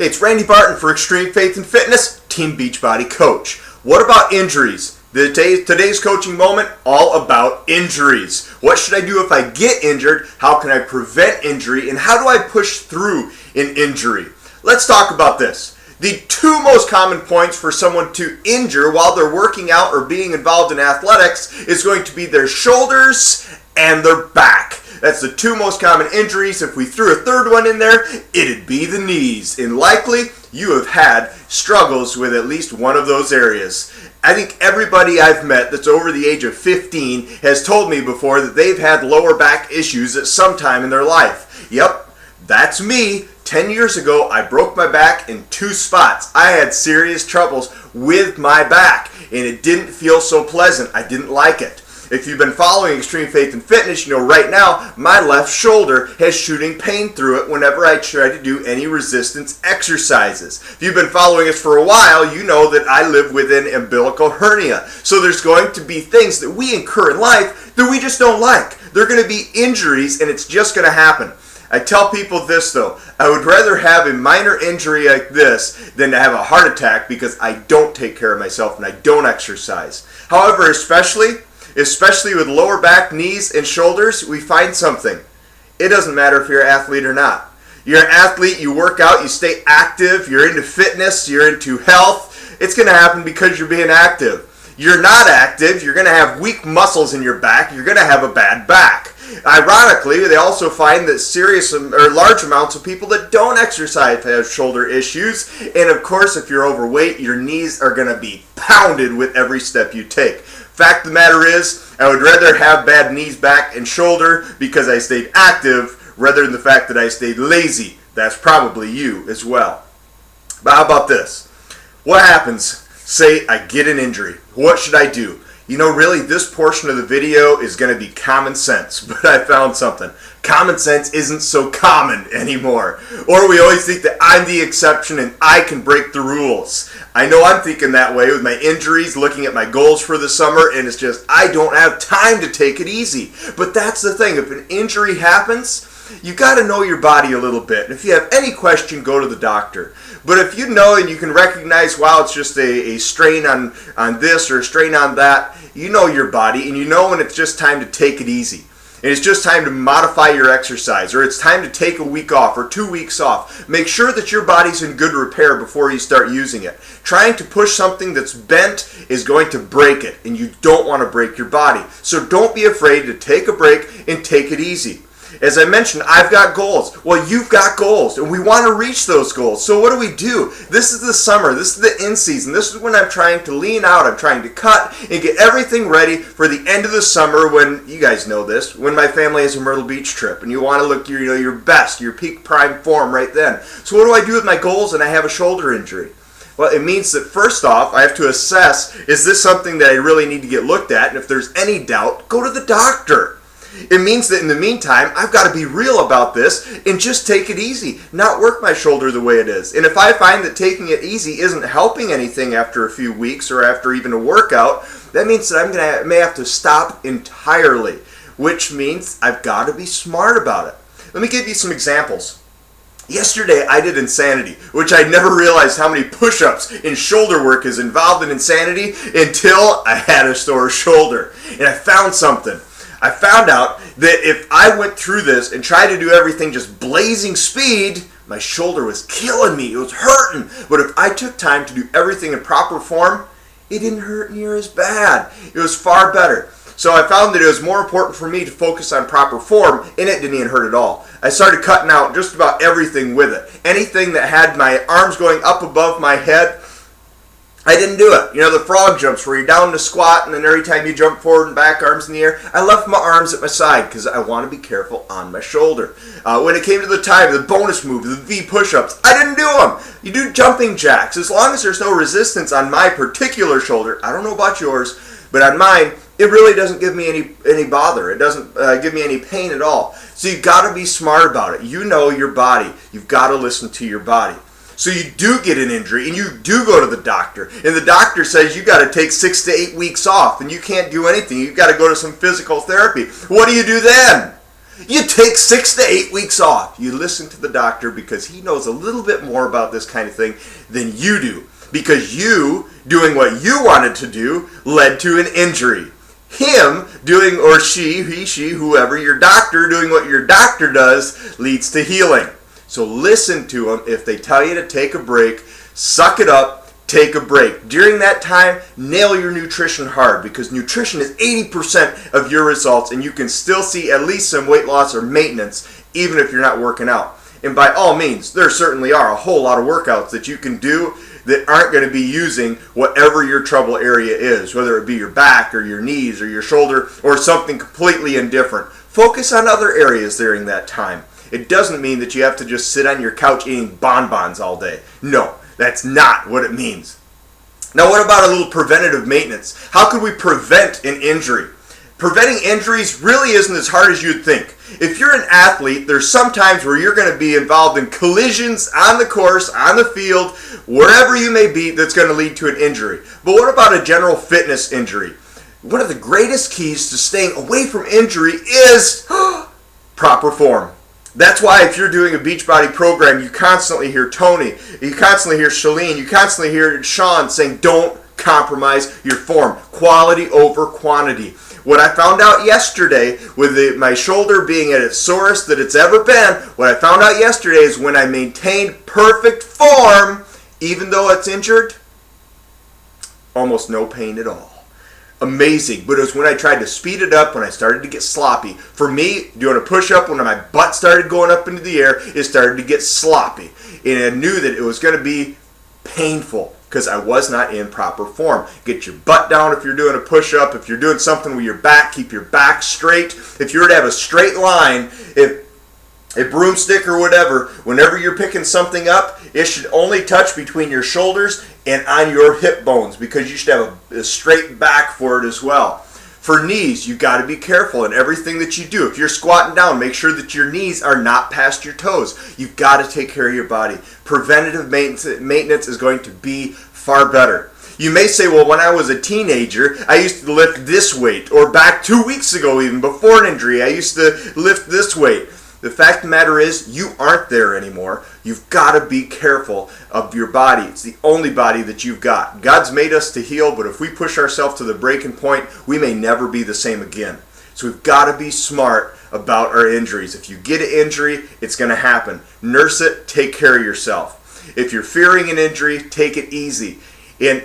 Hey, it's Randy Barton for Extreme Faith and Fitness, Team Beachbody Coach. What about injuries? Today's coaching moment, all about injuries. What should I do if I get injured? How can I prevent injury? And how do I push through an injury? Let's talk about this. The two most common points for someone to injure while they're working out or being involved in athletics is going to be their shoulders and their back. That's the two most common injuries. If we threw a third one in there, it'd be the knees. And likely, you have had struggles with at least one of those areas. I think everybody I've met that's over the age of 15 has told me before that they've had lower back issues at some time in their life. Yep, that's me. 10 years ago, I broke my back in two spots. I had serious troubles with my back, and it didn't feel so pleasant. I didn't like it. If you've been following Extreme Faith and Fitness, you know right now my left shoulder has shooting pain through it whenever I try to do any resistance exercises. If you've been following us for a while, you know that I live with an umbilical hernia. So there's going to be things that we incur in life that we just don't like. There are going to be injuries, and it's just going to happen. I tell people this though, I would rather have a minor injury like this than to have a heart attack because I don't take care of myself and I don't exercise. However, especially with lower back, knees, and shoulders, we find something. It doesn't matter if you're an athlete or not. You're an athlete, you work out, you stay active, you're into fitness, you're into health. It's going to happen because you're being active. You're not active, you're going to have weak muscles in your back, you're going to have a bad back. Ironically, they also find that serious or large amounts of people that don't exercise have shoulder issues. And of course, if you're overweight, your knees are going to be pounded with every step you take. Fact of the matter is, I would rather have bad knees, back, and shoulder because I stayed active rather than the fact that I stayed lazy. That's probably you as well. But how about this? What happens? Say I get an injury. What should I do? You know, really, this portion of the video is going to be common sense, but I found something. Common sense isn't so common anymore. Or we always think that I'm the exception and I can break the rules. I know I'm thinking that way with my injuries, looking at my goals for the summer, and it's just, I don't have time to take it easy. But that's the thing, if an injury happens, you got to know your body a little bit. And if you have any question, go to the doctor. But if you know and you can recognize, wow, it's just a strain on this or a strain on that, you know your body and you know when it's just time to take it easy. And it's just time to modify your exercise, or it's time to take a week off or 2 weeks off. Make sure that your body's in good repair before you start using it. Trying to push something that's bent is going to break it, and you don't want to break your body. So don't be afraid to take a break and take it easy. As I mentioned, I've got goals. Well, you've got goals, and we want to reach those goals. So what do? This is the summer. This is the in-season. This is when I'm trying to lean out. I'm trying to cut and get everything ready for the end of the summer when, you guys know this, when my family has a Myrtle Beach trip, and you want to look your best, your peak prime form right then. So what do I do with my goals and I have a shoulder injury? Well, it means that first off, I have to assess, is this something that I really need to get looked at? And if there's any doubt, go to the doctor. It means that in the meantime, I've got to be real about this and just take it easy, not work my shoulder the way it is. And if I find that taking it easy isn't helping anything after a few weeks or after even a workout, that means that I may have to stop entirely, which means I've got to be smart about it. Let me give you some examples. Yesterday I did Insanity, which I never realized how many push-ups and shoulder work is involved in Insanity until I had a sore shoulder. And I found something. I found out that if I went through this and tried to do everything just blazing speed, my shoulder was killing me. It was hurting. But if I took time to do everything in proper form, it didn't hurt near as bad. It was far better. So I found that it was more important for me to focus on proper form, and it didn't even hurt at all. I started cutting out just about everything with it. Anything that had my arms going up above my head, I didn't do it. You know, the frog jumps where you're down to squat and then every time you jump forward and back, arms in the air. I left my arms at my side because I want to be careful on my shoulder. When it came to the time, the bonus move, the V push-ups, I didn't do them. You do jumping jacks. As long as there's no resistance on my particular shoulder, I don't know about yours, but on mine, it really doesn't give me any bother. It doesn't give me any pain at all. So you've got to be smart about it. You know your body. You've got to listen to your body. So you do get an injury and you do go to the doctor and the doctor says you got to take 6 to 8 weeks off and you can't do anything. You've got to go to some physical therapy. What do you do then? You take 6 to 8 weeks off. You listen to the doctor because he knows a little bit more about this kind of thing than you do. Because you doing what you wanted to do led to an injury. Him doing, or she, he, she, whoever, your doctor doing what your doctor does leads to healing. So listen to them. If they tell you to take a break, suck it up. Take a break. During that time, nail your nutrition hard because nutrition is 80% of your results and you can still see at least some weight loss or maintenance even if you're not working out. And by all means, there certainly are a whole lot of workouts that you can do that aren't going to be using whatever your trouble area is, whether it be your back or your knees or your shoulder or something completely indifferent. Focus on other areas during that time. It doesn't mean that you have to just sit on your couch eating bonbons all day. No. That's not what it means. Now, what about a little preventative maintenance? How could we prevent an injury? Preventing injuries really isn't as hard as you'd think. If you're an athlete, there's some times where you're going to be involved in collisions on the course, on the field, wherever you may be, that's going to lead to an injury. But what about a general fitness injury? One of the greatest keys to staying away from injury is proper form. That's why if you're doing a Beachbody program, you constantly hear Tony, you constantly hear Shalene, you constantly hear Sean saying, don't compromise your form. Quality over quantity. What I found out yesterday with my shoulder being at its sorest that it's ever been, what I found out yesterday is when I maintained perfect form, even though it's injured, almost no pain at all. Amazing, but it was when I tried to speed it up, when I started to get sloppy. For me, doing a push-up, when my butt started going up into the air, it started to get sloppy. And I knew that it was going to be painful because I was not in proper form. Get your butt down if you're doing a push-up. If you're doing something with your back, keep your back straight. If you were to have a straight line, if a broomstick or whatever, whenever you're picking something up, it should only touch between your shoulders and on your hip bones because you should have a straight back for it as well. For knees, you got to be careful in everything that you do. If you're squatting down, make sure that your knees are not past your toes. You've got to take care of your body. Preventative maintenance is going to be far better. You may say, well, when I was a teenager, I used to lift this weight, or back 2 weeks ago even, before an injury, I used to lift this weight. The fact of the matter is, you aren't there anymore. You've got to be careful of your body. It's the only body that you've got. God's made us to heal, but if we push ourselves to the breaking point, we may never be the same again. So we've got to be smart about our injuries. If you get an injury, it's going to happen. Nurse it, take care of yourself. If you're fearing an injury, take it easy. And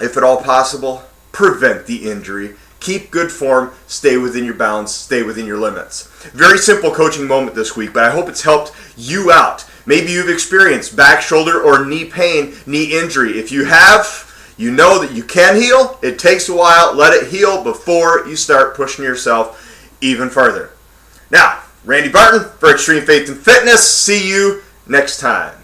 if at all possible, prevent the injury. Keep good form, stay within your bounds, stay within your limits. Very simple coaching moment this week, but I hope it's helped you out. Maybe you've experienced back, shoulder, or knee pain, knee injury. If you have, you know that you can heal. It takes a while. Let it heal before you start pushing yourself even further. Now, Randy Barton for Extreme Faith and Fitness. See you next time.